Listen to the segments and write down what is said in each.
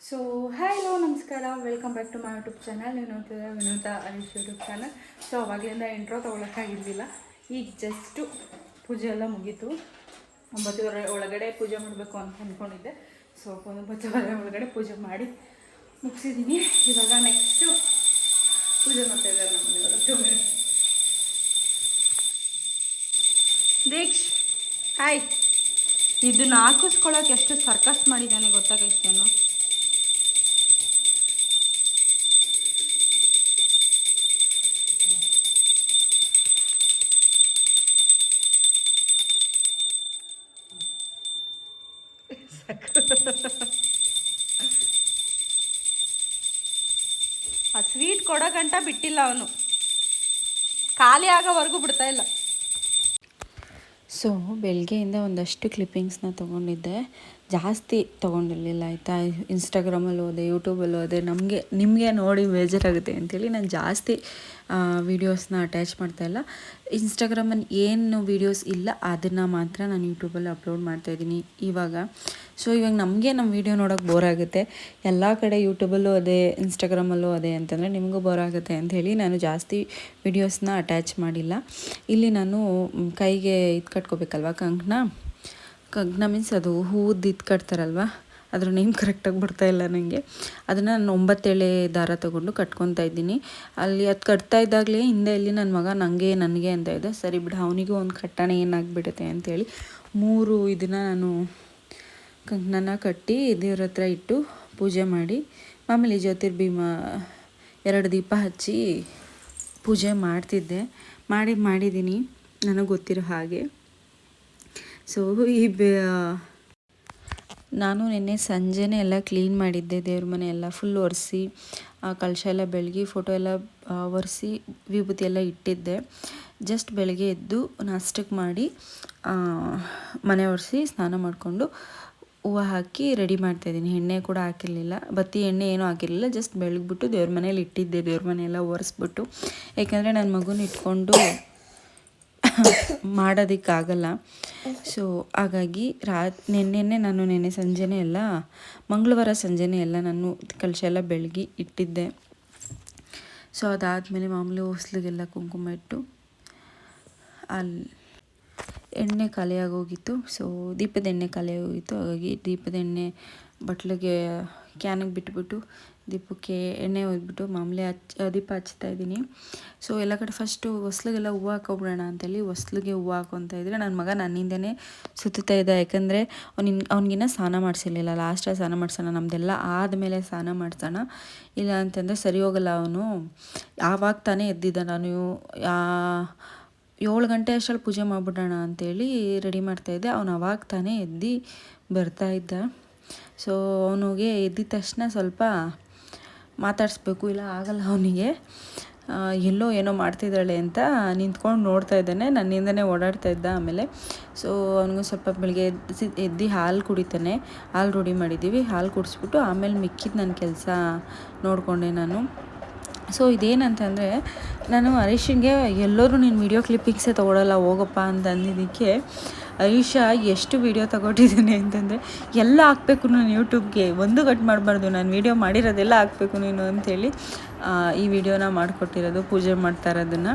So hello ನಮಸ್ಕಾರ, welcome back to my YouTube channel. ನೀವು ನೋಡ್ತಿದ್ದೆ Vinoda Harish YouTube channel. So ಅವಾಗಲಿಂದ ಇಂಟ್ರೋ ತೊಗೊಳಕ್ಕಾಗಿದ್ದಿಲ್ಲ. ಈಗ ಜಸ್ಟು ಪೂಜೆ ಎಲ್ಲ ಮುಗೀತು. 9:30 ಒಳಗಡೆ ಪೂಜೆ ಮಾಡಬೇಕು ಅಂತ ಅಂದ್ಕೊಂಡಿದ್ದೆ. ಸೊ 9:30 ಒಳಗಡೆ ಪೂಜೆ ಮಾಡಿ ಮುಗಿಸಿದ್ದೀನಿ. ಇವಾಗ ನೆಕ್ಸ್ಟು ಪೂಜೆ ಮಾಡ್ತಾ ಇದ್ದಾರೆ ನಮ್ಮ ದೀಕ್ಷ್. ಹಾಯ್. ಇದನ್ನ ಹಾಕಿಸ್ಕೊಳ್ಳೋಕೆ ಎಷ್ಟು ಸರ್ಕಸ್ ಮಾಡಿದ್ದಾನೆ ಗೊತ್ತಾಗೈತೇನೋ. ಆ ಸ್ವೀಟ್ ಕೊಡೋ ಗಂಟ ಬಿಟ್ಟಿಲ್ಲ ಅವನು, ಖಾಲಿ ಆಗೋವರೆಗೂ ಬಿಡ್ತಾ ಇಲ್ಲ. ಸೊ ಬೆಳಗ್ಗೆಯಿಂದ ಒಂದಷ್ಟು ಕ್ಲಿಪ್ಪಿಂಗ್ಸ್ನ ತೊಗೊಂಡಿದ್ದೆ, ಜಾಸ್ತಿ ತೊಗೊಂಡಿರಲಿಲ್ಲ ಆಯಿತಾ. ಇನ್ಸ್ಟಾಗ್ರಾಮಲ್ಲಿ ಹೋದೆ, ಯೂಟ್ಯೂಬಲ್ಲಿ ಹೋದೆ, ನಿಮಗೆ ನೋಡಿ ಬೇಜಾರಾಗುತ್ತೆ ಅಂಥೇಳಿ ನಾನು ಜಾಸ್ತಿ ವೀಡಿಯೋಸ್ನ ಅಟ್ಯಾಚ್ ಮಾಡ್ತಾಯಿಲ್ಲ. ಇನ್ಸ್ಟಾಗ್ರಾಮಲ್ಲಿ ಏನು ವೀಡಿಯೋಸ್ ಇಲ್ಲ ಅದನ್ನು ಮಾತ್ರ ನಾನು ಯೂಟ್ಯೂಬಲ್ಲಿ ಅಪ್ಲೋಡ್ ಮಾಡ್ತಾಯಿದ್ದೀನಿ ಇವಾಗ. ಸೊ ಇವಾಗ ನಮಗೆ ನಮ್ಮ ವೀಡಿಯೋ ನೋಡೋಕೆ ಬೋರ್ ಆಗುತ್ತೆ. ಎಲ್ಲ ಕಡೆ ಯೂಟ್ಯೂಬಲ್ಲೂ ಅದೇ, ಇನ್ಸ್ಟಾಗ್ರಾಮಲ್ಲೂ ಅದೇ ಅಂತಂದರೆ ನಿಮಗೂ ಬೋರ್ ಆಗುತ್ತೆ ಅಂಥೇಳಿ ನಾನು ಜಾಸ್ತಿ ವೀಡಿಯೋಸ್ನ ಅಟ್ಯಾಚ್ ಮಾಡಿಲ್ಲ. ಇಲ್ಲಿ ನಾನು ಕೈಗೆ ಇದು ಕಟ್ಕೋಬೇಕಲ್ವ, ಕಂಕಣ ಮೀನ್ಸ್ ಅದು ಹೂದ್ದು ಇದು ಕಟ್ತಾರಲ್ವ, ಅದ್ರ ನೇಮ್ ಕರೆಕ್ಟಾಗಿ ಬರ್ತಾಯಿಲ್ಲ ನನಗೆ. ಅದನ್ನು ನಾನು 9 ಎಳೆ ದಾರ ತೊಗೊಂಡು ಕಟ್ಕೊತಾ ಇದ್ದೀನಿ. ಅಲ್ಲಿ ಅದು ಕಟ್ತಾ ಇದ್ದಾಗಲೇ ಹಿಂದೆ ಇಲ್ಲಿ ನನ್ನ ಮಗ ನನಗೆ ಅಂತ ಇದೆ. ಸರಿ ಬಿಡು, ಅವನಿಗೂ ಒಂದು ಕಟ್ಟಣೆ ಏನಾಗ್ಬಿಡುತ್ತೆ ಅಂಥೇಳಿ 3 ಇದನ್ನು ನಾನು ಕಂಕಣನ ಕಟ್ಟಿ ದೇವ್ರ ಹತ್ರ ಇಟ್ಟು ಪೂಜೆ ಮಾಡಿ, ಮಾಮೂಲಿ ಜ್ಯೋತಿರ್ಭೀಮ 2 ದೀಪ ಹಚ್ಚಿ ಪೂಜೆ ಮಾಡಿದ್ದೀನಿ ನನಗೆ ಗೊತ್ತಿರೋ ಹಾಗೆ. ಸೊ ನಾನು ನಿನ್ನೆ ಸಂಜೆನೇ ಎಲ್ಲ ಕ್ಲೀನ್ ಮಾಡಿದ್ದೆ. ದೇವ್ರ ಮನೆ ಎಲ್ಲ ಫುಲ್ ಒರೆಸಿ, ಕಳಶ ಎಲ್ಲ ಬೆಳಗಿ, ಫೋಟೋ ಎಲ್ಲ ಒರೆಸಿ, ವಿಭೂತಿ ಎಲ್ಲ ಇಟ್ಟಿದ್ದೆ. ಜಸ್ಟ್ ಬೆಳಗ್ಗೆ ಎದ್ದು ನಾಷ್ಟಕ್ಕೆ ಮಾಡಿ ಮನೆ ಒರೆಸಿ ಸ್ನಾನ ಮಾಡಿಕೊಂಡು ಹೂವು ಹಾಕಿ ರೆಡಿ ಮಾಡ್ತಾಯಿದ್ದೀನಿ. ಎಣ್ಣೆ ಕೂಡ ಹಾಕಿರಲಿಲ್ಲ, ಬತ್ತಿ ಎಣ್ಣೆ ಏನೂ ಹಾಕಿರಲಿಲ್ಲ. ಜಸ್ಟ್ ಬೆಳಗ್ಬಿಟ್ಟು ದೇವ್ರ ಮನೇಲಿ ಇಟ್ಟಿದ್ದೆ, ದೇವ್ರ ಮನೆಯೆಲ್ಲ ಒರೆಸ್ಬಿಟ್ಟು. ಯಾಕೆಂದರೆ ನನ್ನ ಮಗುನ ಇಟ್ಕೊಂಡು ಮಾಡೋದಕ್ಕಾಗಲ್ಲ. ಸೊ ಹಾಗಾಗಿ ನೆನ್ನೆ ಸಂಜೆನೇ ಎಲ್ಲ, ಮಂಗಳವಾರ ಸಂಜೆನೇ ಎಲ್ಲ ನಾನು ಕಲಶ ಎಲ್ಲ ಬೆಳಗಿ ಇಟ್ಟಿದ್ದೆ. ಸೊ ಅದಾದಮೇಲೆ ಮಾಮೂಲಿ ಹೊಸ್ಲಿಗೆಲ್ಲ ಕುಂಕುಮ ಇಟ್ಟು, ಅಲ್ಲಿ ಎಣ್ಣೆ ಖಾಲಿಯಾಗೋಗಿತ್ತು. ಸೊ ದೀಪದ ಎಣ್ಣೆ ಖಾಲಿಯಾಗೋಗಿತ್ತು. ಹಾಗಾಗಿ ದೀಪದ ಎಣ್ಣೆ ಬಟ್ಲಿಗೆ ಕ್ಯಾನಿಗೆ ಬಿಟ್ಬಿಟ್ಟು ದೀಪಕ್ಕೆ ಎಣ್ಣೆ ಒಯ್ದ್ಬಿಟ್ಟು ಮಾಮೂಲಿ ದೀಪ ಹಚ್ತಾ ಇದ್ದೀನಿ. ಸೊ ಎಲ್ಲ ಕಡೆ ಫಸ್ಟು ಹೊಸ್ಲಿಗೆಲ್ಲ ಹೂವು ಹಾಕೊಬಿಡೋಣ ಅಂತೇಳಿ ಹೊಸ್ಲಿಗೆ ಹೂವು ಹಾಕೊತಾ ಇದ್ದರೆ ನನ್ನ ಮಗ ನನ್ನಿಂದನೇ ಸುತ್ತಾ ಇದ್ದ. ಯಾಕಂದರೆ ಅವ್ನಿಗಿನ್ನ ಸ್ನಾನ ಮಾಡಿಸಿರ್ಲಿಲ್ಲ. ಲಾಸ್ಟಾಗಿ ಸ್ನಾನ ಮಾಡಿಸೋಣ, ನಮ್ಮದೆಲ್ಲ ಆದಮೇಲೆ ಸ್ನಾನ ಮಾಡಿಸೋಣ, ಇಲ್ಲ ಅಂತಂದರೆ ಸರಿ ಹೋಗಲ್ಲ ಅವನು. ಆವಾಗ ತಾನೇ ಎದ್ದಿದ್ದ. ನಾನು 7 ಗಂಟೆ ಅಷ್ಟರಲ್ಲಿ ಪೂಜೆ ಮಾಡಿಬಿಡೋಣ ಅಂಥೇಳಿ ರೆಡಿ ಮಾಡ್ತಾಯಿದ್ದೆ. ಅವನು ಅವಾಗ ತಾನೇ ಎದ್ದು ಬರ್ತಾಯಿದ್ದ. ಸೊ ಅವನಿಗೆ ಎದ್ದಿದ ತಕ್ಷಣ ಸ್ವಲ್ಪ ಮಾತಾಡಿಸ್ಬೇಕು, ಇಲ್ಲ ಆಗಲ್ಲ ಅವನಿಗೆ. ಎಲ್ಲೋ ಏನೋ ಮಾಡ್ತಿದ್ದಾಳೆ ಅಂತ ನಿಂತ್ಕೊಂಡು ನೋಡ್ತಾ ಇದ್ದಾನೆ, ನನ್ನಿಂದನೇ ಓಡಾಡ್ತಾ ಇದ್ದ. ಆಮೇಲೆ ಸೊ ಅವನಿಗೂ ಸ್ವಲ್ಪ ಬೆಳಗ್ಗೆ ಎದ್ದು ಹಾಲು ಕುಡಿತಾನೆ. ಹಾಲು ರೂಢಿ ಮಾಡಿದ್ದೀವಿ. ಹಾಲು ಕುಡಿಸ್ಬಿಟ್ಟು ಆಮೇಲೆ ಮಿಕ್ಕಿದ್ದು ನನ್ನ ಕೆಲಸ ನೋಡಿಕೊಂಡೆ ನಾನು. ಸೊ ಇದೇನಂತಂದರೆ, ನಾನು ಹರೀಶಿಗೆ ಎಲ್ಲರೂ ನೀನು ವೀಡಿಯೋ ಕ್ಲಿಪ್ಪಿಂಗ್ಸೇ ತೊಗೊಳಲ್ಲ ಹೋಗಪ್ಪ ಅಂತ ಅಂದಿದ್ದಕ್ಕೆ ಹರೀಶ ಎಷ್ಟು ವೀಡಿಯೋ ತಗೊಟ್ಟಿದ್ದೀನಿ ಅಂತಂದರೆ, ಎಲ್ಲ ಹಾಕಬೇಕು ನಾನು ಯೂಟ್ಯೂಬ್ಗೆ, ಒಂದು ಕಟ್ ಮಾಡಬಾರ್ದು, ನಾನು ವೀಡಿಯೋ ಮಾಡಿರೋದೆಲ್ಲ ಹಾಕಬೇಕು ನೀನು ಅಂಥೇಳಿ ಈ ವಿಡಿಯೋನ ಮಾಡಿಕೊಟ್ಟಿರೋದು, ಪೂಜೆ ಮಾಡ್ತಾ ಇರೋದನ್ನು.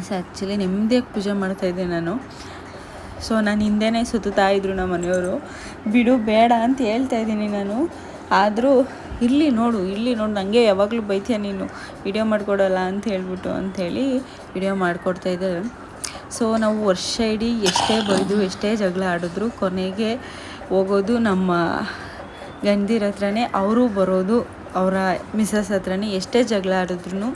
ಸೊ ಆ್ಯಕ್ಚುಲಿ ನೆಮ್ಮದಿಯಾಗಿ ಪೂಜೆ ಮಾಡ್ತಾಯಿದ್ದೆ ನಾನು. ಸೊ ನಾನು ಹಿಂದೆನೇ ಸುತ್ತಾ ಇದ್ರು ನಮ್ಮ ಮನೆಯವರು, ಬಿಡು ಬೇಡ ಅಂತ ಹೇಳ್ತಾಯಿದ್ದೀನಿ ನಾನು. ಆದರೂ ಇಲ್ಲಿ ನೋಡು ನನಗೆ ಯಾವಾಗಲೂ ಬೈತೀಯ ನೀನು, ವಿಡಿಯೋ ಮಾಡಿಕೊಡಲ್ಲ ಅಂತ ಅಂಥೇಳಿ ವಿಡಿಯೋ ಮಾಡಿಕೊಡ್ತಾಯಿದ್ದೆ. ಸೊ ನಾವು ವರ್ಷ ಇಡೀ ಎಷ್ಟೇ ಬೈದು ಎಷ್ಟೇ ಜಗಳ ಆಡಿದ್ರು ಕೊನೆಗೆ ಹೋಗೋದು ನಮ್ಮ ಗಂಡರ ಹತ್ರನೇ, ಅವರು ಬರೋದು ಅವರ ಮಿಸಸ್ ಹತ್ರನೇ. ಎಷ್ಟೇ ಜಗಳ ಆಡಿದ್ರು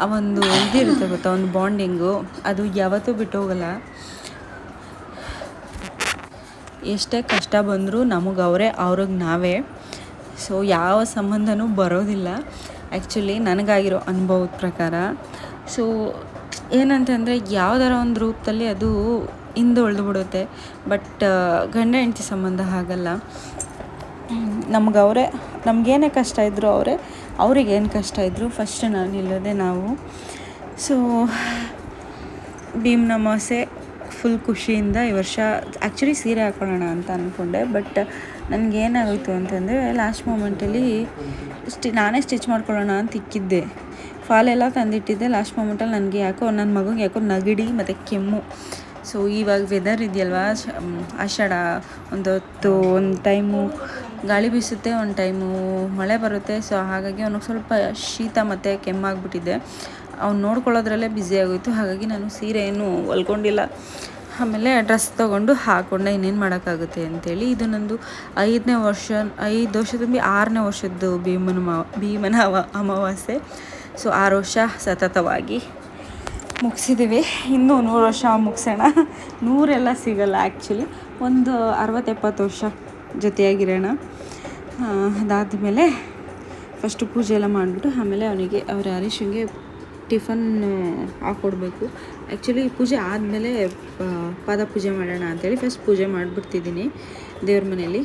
ಆ ಒಂದು ಇದಿರುತ್ತೆ ಗೊತ್ತಾ, ಒಂದು ಬಾಂಡಿಂಗು, ಅದು ಯಾವತ್ತೂ ಬಿಟ್ಟು ಹೋಗಲ್ಲ. ಎಷ್ಟೇ ಕಷ್ಟ ಬಂದರೂ ನಮಗೆ ಅವ್ರಿಗೆ ನಾವೇ. ಸೊ ಯಾವ ಸಂಬಂಧನೂ ಬರೋದಿಲ್ಲ ಆ್ಯಕ್ಚುಲಿ ನನಗಾಗಿರೋ ಅನುಭವದ ಪ್ರಕಾರ. ಸೊ ಏನಂತಂದರೆ ಯಾವುದಾರ ಒಂದು ರೂಪದಲ್ಲಿ ಅದು ಹಿಂದೆ ಬಿಡುತ್ತೆ, ಬಟ್ ಗಂಡ ಹೆಂಡತಿ ಸಂಬಂಧ ಹಾಗಲ್ಲ. ನಮಗೇನೇ ಕಷ್ಟ ಇದ್ದರೂ ಅವ್ರಿಗೇನು ಕಷ್ಟ ಇದ್ದರೂ ಫಸ್ಟ್ ನಾವು ನಿಲ್ಲೋದೇ ನಾವು. ಸೊ ಭೀಮ್ ಅಮಾವಾಸ್ಯೆ ಫುಲ್ ಖುಷಿಯಿಂದ ಈ ವರ್ಷ ಆ್ಯಕ್ಚುಲಿ ಸೀರೆ ಹಾಕೊಳ್ಳೋಣ ಅಂತ ಅಂದ್ಕೊಂಡೆ, ಬಟ್ ನನಗೇನಾಗೋಯ್ತು ಅಂತಂದರೆ ಲಾಸ್ಟ್ ಮೂಮೆಂಟಲ್ಲಿ ನಾನೇ ಸ್ಟಿಚ್ ಮಾಡ್ಕೊಳ್ಳೋಣ ಅಂತ ಇಕ್ಕಿದ್ದೆ. ಫಾಲೆಲ್ಲ ತಂದಿಟ್ಟಿದ್ದೆ. ಲಾಸ್ಟ್ ಮೂಮೆಂಟಲ್ಲಿ ನನಗೆ ಯಾಕೋ ನನ್ನ ಮಗುಗೆ ಯಾಕೋ ನೆಗಡಿ ಮತ್ತು ಕೆಮ್ಮು. ಸೊ ಇವಾಗ ವೆದರ್ ಇದೆಯಲ್ವಾ, ಆಷಾಢ, ಒಂದು ಟೈಮು ಗಾಳಿ ಬೀಸುತ್ತೆ, ಒಂದು ಟೈಮು ಮಳೆ ಬರುತ್ತೆ. ಸೊ ಹಾಗಾಗಿ ಅವನಿಗೆ ಸ್ವಲ್ಪ ಶೀತ ಮತ್ತು ಕೆಮ್ಮಾಗ್ಬಿಟ್ಟಿದೆ. ಅವ್ನು ನೋಡ್ಕೊಳ್ಳೋದ್ರಲ್ಲೇ ಬ್ಯುಸಿ ಆಗೋಯಿತು. ಹಾಗಾಗಿ ನಾನು ಸೀರೆ ಏನು ಹೊಲ್ಕೊಂಡಿಲ್ಲ. ಆಮೇಲೆ ಡ್ರೆಸ್ ತೊಗೊಂಡು ಹಾಕ್ಕೊಂಡೆ, ಇನ್ನೇನು ಮಾಡೋಕ್ಕಾಗುತ್ತೆ ಅಂಥೇಳಿ. ಇದು ನಂದು 5 ವರ್ಷ ತುಂಬಿ 6ನೇ ವರ್ಷದ್ದು ಭೀಮನ ಅಮಾವಾಸ್ಯೆ. ಸೊ 6 ವರ್ಷ ಸತತವಾಗಿ ಮುಗಿಸಿದ್ದೀವಿ. ಇನ್ನೂ 100 ವರ್ಷ ಮುಗಿಸೋಣ. 100 ಸಿಗಲ್ಲ ಆ್ಯಕ್ಚುಲಿ, ಒಂದು 60-70 ವರ್ಷ ಜೊತೆಯಾಗಿರೋಣ. ಅದಾದಮೇಲೆ ಫಸ್ಟು ಪೂಜೆ ಎಲ್ಲ ಮಾಡಿಬಿಟ್ಟು ಆಮೇಲೆ ಅವ್ರ ಹರೀಶಂಗೆ ಟಿಫನ್ ಹಾಕ್ಕೊಡ್ಬೇಕು. ಆ್ಯಕ್ಚುಲಿ ಪೂಜೆ ಆದಮೇಲೆ ಪಾದ ಪೂಜೆ ಮಾಡೋಣ ಅಂಥೇಳಿ ಫಸ್ಟ್ ಪೂಜೆ ಮಾಡಿಬಿಡ್ತಿದ್ದೀನಿ ದೇವ್ರ ಮನೇಲಿ.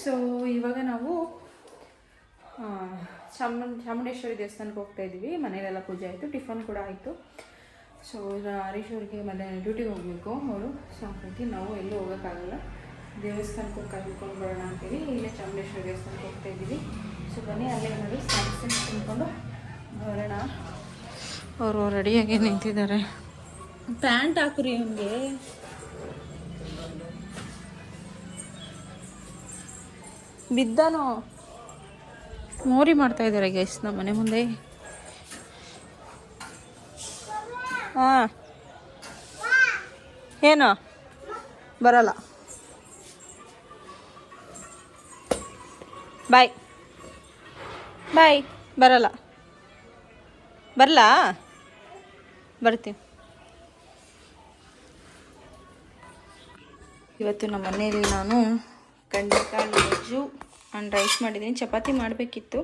ಸೊ ಇವಾಗ ನಾವು ಚಾಮುಂಡೇಶ್ವರಿ ದೇವಸ್ಥಾನಕ್ಕೆ ಹೋಗ್ತಾ ಇದ್ದೀವಿ. ಮನೇಲೆಲ್ಲ ಪೂಜೆ ಆಯಿತು, ಟಿಫನ್ ಕೂಡ ಆಯಿತು. ಸೊ ಹರೀಶ್ ಅವ್ರಿಗೆ ಮನೆ ಡ್ಯೂಟಿಗೆ ಹೋಗಬೇಕು ಅವರು. ಸೊ ಹಾಗಾಗಿ ನಾವು ಎಲ್ಲೂ ಹೋಗೋಕ್ಕಾಗಲ್ಲ, ದೇವಸ್ಥಾನಕ್ಕೆ ಹೋಗಿ ಕರ್ಕೊಂಡು ಬರೋಣ ಅಂತೇಳಿ ಇಲ್ಲೇ ಚಾಮುಂಡೇಶ್ವರಿ ದೇವಸ್ಥಾನಕ್ಕೆ ಹೋಗ್ತಾ ಇದ್ದೀವಿ. ಸೊ ಬನ್ನಿ, ಅಲ್ಲೇ ಏನಾದರೂ ಸ್ನ್ಯಾಕ್ಸ್ ತಿನ್ಕೊಂಡು ಬರೋಣ. ಅವರು ರೆಡಿಯಾಗಿ ನಿಂತಿದ್ದಾರೆ. ಪ್ಯಾಂಟ್ ಹಾಕ್ರಿ ಅವನಿಗೆ. ಬಿದ್ದಾನೋ ಮೋರಿ ಮಾಡ್ತಾ ಇದ್ದಾರೆ ಗೈಸ್ ನಮ್ಮ ಮನೆ ಮುಂದೆ. ಹಾಂ ಏನು ಬರಲ್ಲ, ಬಾಯ್ ಬಾಯ್, ಬರಲ್ಲ ಬರ್ತೀವಿ. ಇವತ್ತು ನಮ್ಮ ಮನೆಯಲ್ಲಿ ನಾನು ಕಡಲೆಕಾಳು ವೆಜ್ಜು ಆ್ಯಂಡ್ ರೈಸ್ ಮಾಡಿದ್ದೀನಿ. ಚಪಾತಿ ಮಾಡಬೇಕಿತ್ತು,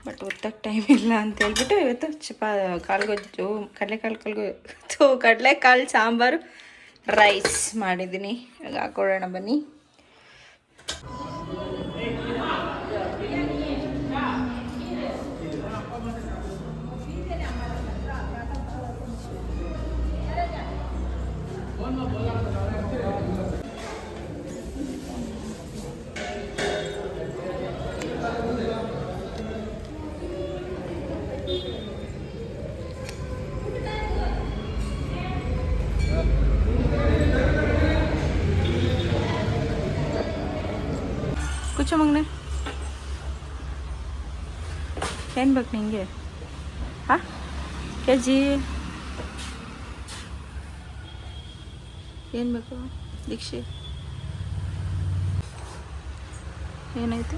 ಬಟ್ ಒತ್ತಕ್ಕೆ ಟೈಮ್ ಇಲ್ಲ ಅಂತ ಹೇಳ್ಬಿಟ್ಟು ಇವತ್ತು ಕಡಲೆಕಾಳು ಸಾಂಬಾರು ರೈಸ್ ಮಾಡಿದ್ದೀನಿ. ಈಗ ಹಾಕ್ಕೊಳ್ಳೋಣ ಬನ್ನಿ. ಕುಚ್ಚ ಮಗನೆ, ಏನು ಬೇಕು ನಿಂಗೆ? ಹಾಂ ಕೆಜಿ ಏನು ಬೇಕು ದೀಕ್ಷೆ? ಏನಾಯ್ತು?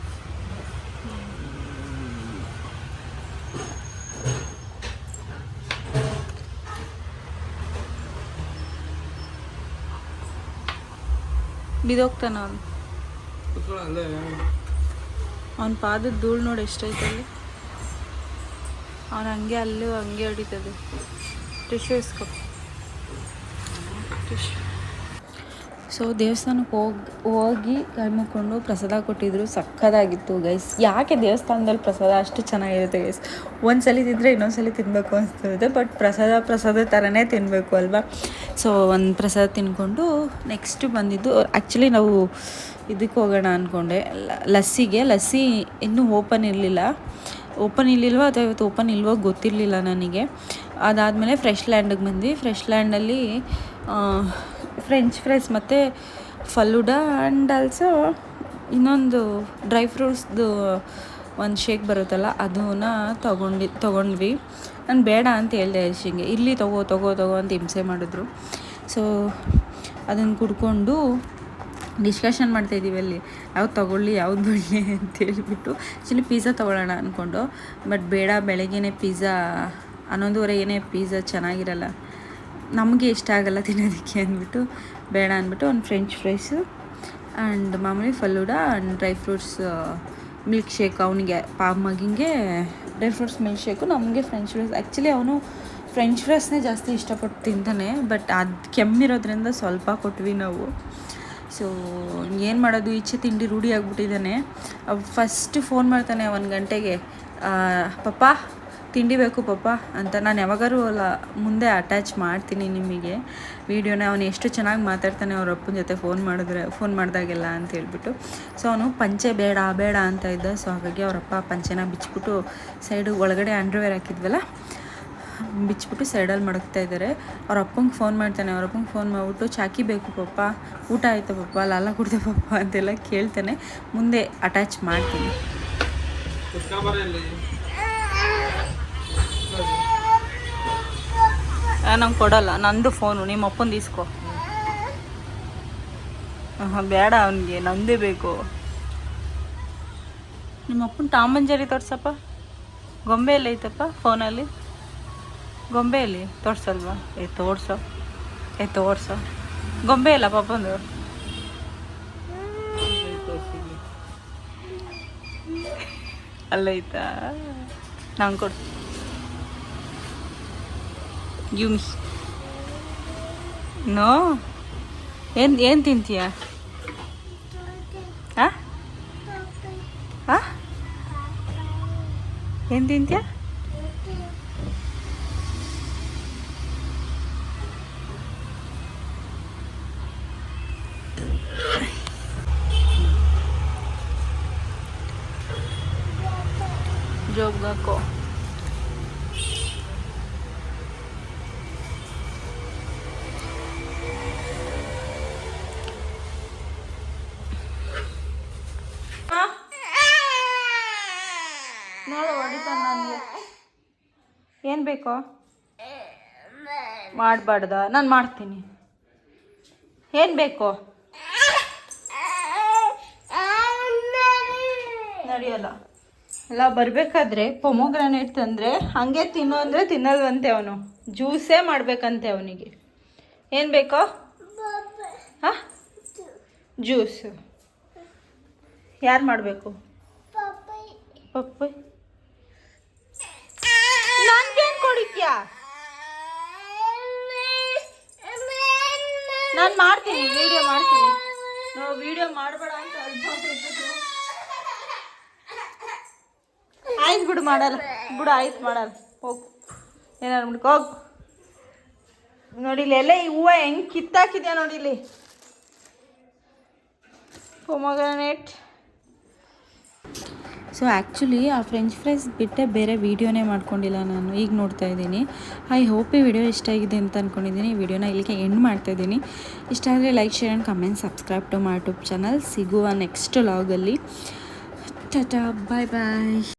ಬಿದೋಗ್ತಾನ ಅವನು. ಅವನ ಪಾದದ ಧೂಳು ನೋಡಿ ಎಷ್ಟೈತಲ್ಲಿ. ಅವ್ನು ಹಂಗೆ ಅಲ್ಲೂ ಹಂಗೆ ಹೊಡಿತದೆ. ಟಿಶ್ಯೂ ಇಸ್ಕೊ, ಟಿಶ್ಯೂ. ಸೊ ದೇವಸ್ಥಾನಕ್ಕೆ ಹೋಗಿ ಕೈ ಮುಕ್ಕೊಂಡು ಪ್ರಸಾದ ಕೊಟ್ಟಿದ್ರು, ಸಕ್ಕದಾಗಿತ್ತು ಗೈಸ್. ಯಾಕೆ ದೇವಸ್ಥಾನದಲ್ಲಿ ಪ್ರಸಾದ ಅಷ್ಟು ಚೆನ್ನಾಗಿರುತ್ತೆ ಗೈಸ್, ಒಂದ್ಸಲಿ ತಿಂದರೆ ಇನ್ನೊಂದ್ಸಲಿ ತಿನ್ನಬೇಕು ಅನಿಸ್ತಿರುತ್ತೆ. ಬಟ್ ಪ್ರಸಾದ ಥರನೇ ತಿನ್ನಬೇಕು ಅಲ್ವಾ. ಸೊ ಒಂದು ಪ್ರಸಾದ ತಿನ್ಕೊಂಡು ನೆಕ್ಸ್ಟ್ ಬಂದಿದ್ದು, ಆ್ಯಕ್ಚುಲಿ ನಾವು ಇದಕ್ಕೆ ಹೋಗೋಣ ಅಂದ್ಕೊಂಡೆ, ಲಸ್ಸಿ ಇನ್ನೂ ಓಪನ್ ಇರಲಿಲ್ವ ಅಥವಾ ಇವತ್ತು ಓಪನ್ ಇಲ್ವೋ ಗೊತ್ತಿರಲಿಲ್ಲ ನನಗೆ. ಅದಾದಮೇಲೆ ಫ್ರೆಶ್ ಲ್ಯಾಂಡಿಗೆ ಬಂದ್ವಿ. ಫ್ರೆಶ್ ಲ್ಯಾಂಡಲ್ಲಿ ಫ್ರೆಂಚ್ ಫ್ರೈಸ್ ಮತ್ತು ಫಲೂಡಾ ಆ್ಯಂಡ್ ಆಲ್ಸೋ ಇನ್ನೊಂದು ಡ್ರೈ ಫ್ರೂಟ್ಸ್ದು ಒಂದು ಶೇಕ್ ಬರುತ್ತಲ್ಲ, ಅದನ್ನ ತೊಗೊಂಡ್ವಿ. ನಾನು ಬೇಡ ಅಂತ ಹೇಳಿದೆ ಯಶಿಂಗೆ, ಇಲ್ಲಿ ತಗೋ ಅಂತ ಹಿಂಸೆ ಮಾಡಿದ್ರು. ಸೊ ಅದನ್ನು ಕುಡ್ಕೊಂಡು ಡಿಸ್ಕಷನ್ ಮಾಡ್ತಾಯಿದ್ದೀವಿ ಅಲ್ಲಿ ಯಾವ್ದು ತೊಗೊಳ್ಳಿ ಯಾವ್ದು ಬಿಡಲಿ ಅಂತ ಹೇಳ್ಬಿಟ್ಟು. ಆ್ಯಕ್ಚುಲಿ ಪಿಜ್ಜಾ ತೊಗೊಳ್ಳೋಣ ಅಂದ್ಕೊಂಡು, ಬಟ್ ಬೇಡ, ಬೆಳಗ್ಗೆನೇ ಪಿಜ್ಜಾ 11:30 ಪಿಜ್ಜಾ ಚೆನ್ನಾಗಿರಲ್ಲ, ನಮಗೆ ಇಷ್ಟ ಆಗಲ್ಲ ತಿನ್ನೋದಕ್ಕೆ ಅಂದ್ಬಿಟ್ಟು ಬೇಡ ಅಂದ್ಬಿಟ್ಟು ಒಂದು ಫ್ರೆಂಚ್ ಫ್ರೈಸು ಆ್ಯಂಡ್ ಮಾಮೂಲಿ falooda and dry fruits milk shake. ಅವನಿಗೆ ಮಗಿಂಗೆ ಡ್ರೈ ಫ್ರೂಟ್ಸ್ ಮಿಲ್ಕ್ ಶೇಕು, ನಮಗೆ ಫ್ರೆಂಚ್ ಫ್ರೈಸ್. ಆ್ಯಕ್ಚುಲಿ ಅವನು ಫ್ರೆಂಚ್ ಫ್ರೈಸ್ನೇ ಜಾಸ್ತಿ ಇಷ್ಟಪಟ್ಟು ತಿಂತಾನೆ, ಬಟ್ ಅದು ಕೆಮ್ಮಿರೋದ್ರಿಂದ ಸ್ವಲ್ಪ ಕೊಟ್ವಿ ನಾವು. ಸೊ ಏನು ಮಾಡೋದು, ಈಚೆ ತಿಂಡಿ ರೂಢಿ ಆಗಿಬಿಟ್ಟಿದ್ದಾನೆ. ಫಸ್ಟ್ ಫೋನ್ ಮಾಡ್ತಾನೆ 1 ಗಂಟೆಗೆ, ಪಪ್ಪ ತಿಂಡಿ ಬೇಕು ಪಪ್ಪ ಅಂತ. ನಾನು ಯಾವಾಗಾರು ಮುಂದೆ ಅಟ್ಯಾಚ್ ಮಾಡ್ತೀನಿ ನಿಮಗೆ ವೀಡಿಯೋನ. ಅವನು ಎಷ್ಟು ಚೆನ್ನಾಗಿ ಮಾತಾಡ್ತಾನೆ ಅವ್ರ ಅಪ್ಪನ ಜೊತೆ ಫೋನ್ ಮಾಡಿದಾಗೆಲ್ಲ ಅಂತ ಹೇಳ್ಬಿಟ್ಟು. ಸೊ ಅವನು ಪಂಚೆ ಬೇಡ ಅಂತ ಇದ್ದ. ಸೊ ಹಾಗಾಗಿ ಅವರಪ್ಪ ಪಂಚೆನ ಬಿಚ್ಚಿಬಿಟ್ಟು ಒಳಗಡೆ ಅಂಡರ್ವೇರ್ ಹಾಕಿದ್ವಲ್ಲ, ಬಿಚ್ಚಿಬಿಟ್ಟು ಸೈಡಲ್ಲಿ ಮಡಗ್ತಾ ಇದ್ದಾರೆ. ಅವ್ರ ಅಪ್ಪಂಗೆ ಫೋನ್ ಮಾಡ್ತಾನೆ. ಅವ್ರ ಅಪ್ಪಂಗೆ ಫೋನ್ ಮಾಡಿಬಿಟ್ಟು ಚಾಕಿ ಬೇಕು ಪಪ್ಪ, ಊಟ ಆಯ್ತಾ ಪಪ್ಪ, ಲಾಲ ಕುಡ್ದೆ ಪಪ್ಪ ಅಂತೆಲ್ಲ ಕೇಳ್ತಾನೆ. ಮುಂದೆ ಅಟ್ಯಾಚ್ ಮಾಡ್ತೀನಿ. ನಂಗೆ ಕೊಡಲ್ಲ, ನಂದು ಫೋನು, ನಿಮ್ಮ ಅಪ್ಪಂದು ಇಸ್ಕೊ. ಬೇಡ ಅವನಿಗೆ, ನಂದೇ ಬೇಕು. ನಿಮ್ಮ ಅಪ್ಪನ ಟಾಮ್ ಅಂಡ್ ಜೆರ್ರಿ ತೋರ್ಸಪ್ಪ. ಗೊಂಬೆ ಎಲ್ಲ ಐತಪ್ಪ ಫೋನಲ್ಲಿ, ಗೊಂಬೆಯಲ್ಲಿ ತೋರ್ಸಲ್ವಾ? ತೋರ್ಸೋ ಗೊಂಬೆ ಇಲ್ಲ ಪಾಪಂದು. ಅಲ್ಲೈತಾ, ನಂಗೆ ಕೊಡು. Give me. ನೋ, ಏನು ತಿಂತೀಯ? ಏನು ತಿಂತೀಯ? ಜೋಗ್ಗಾಕೋ. ನೋಡು ಹೊಡಿತಾನೆ ನನಗೆ. ಏನು ಬೇಕೋ ಮಾಡಬಾರ್ದ? ನಾನು ಮಾಡ್ತೀನಿ. ಏನು ಬೇಕೋ? ನಡೆಯಲ್ಲ. ಎಲ್ಲ ಬರಬೇಕಾದ್ರೆ ಪೊಮೊಗ್ರಾನೇಟ್ ತಂದರೆ ಹಾಗೆ ತಿನ್ನೋ ಅಂದರೆ ತಿನ್ನಲ್ವಂತೆ ಅವನು. ಜ್ಯೂಸೇ ಮಾಡಬೇಕಂತೆ ಅವನಿಗೆ. ಏನು ಬೇಕೋ? ಹಾಂ, ಜ್ಯೂಸು ಯಾರು ಮಾಡಬೇಕು? ಪಪ್ಪಾಯಿ. ನನ್ಗೇನು ಕೊಡಿದ್ಯಾ? ನಾನು ಮಾಡ್ತೀನಿ, ವಿಡಿಯೋ ಮಾಡ್ತೀನಿ. ನಾವು ವಿಡಿಯೋ ಮಾಡಬೇಡ ಅಂತ ಆಯ್ತು ಬಿಡು, ಮಾಡಲ್ಲ ಬಿಡು, ಆಯ್ತು ಮಾಡಲ್ಲ, ಹೋಗು. ಏನಾರು ಬಿಡ್ಕೊ, ಹೋಗು. ನೋಡಿಲಿ ಎಲ್ಲ ಈ ಹೂವು ಹೆಂಗೆ ಕಿತ್ತಾಕಿದ್ಯಾ ನೋಡಿಲಿ. ಪೊಮೊಗ್ರಾನೇಟ್. ಸೊ ಆ್ಯಕ್ಚುಲಿ ಆ ಫ್ರೆಂಚ್ ಫ್ರೈಸ್ ಬಿಟ್ಟೆ ಬೇರೆ ವೀಡಿಯೋನೇ ಮಾಡ್ಕೊಂಡಿಲ್ಲ ನಾನು, ಈಗ ನೋಡ್ತಾ ಇದ್ದೀನಿ. ಐ ಹೋಪ್ ಈ ವಿಡಿಯೋ ಇಷ್ಟ ಆಗಿದೆ ಅಂತ ಅಂದ್ಕೊಂಡಿದ್ದೀನಿ. ಈ ವಿಡಿಯೋನ ಇಲ್ಲಿಗೆ ಎಂಡ್ ಮಾಡ್ತಾಯಿದ್ದೀನಿ. ಇಷ್ಟ ಆದರೆ like, share and comment, subscribe to my YouTube channel. ಸಿಗುವ ನೆಕ್ಸ್ಟ್ ವ್ಲಾಗಲ್ಲಿ. ಟಾಟಾ, ಬಾಯ್ ಬಾಯ್.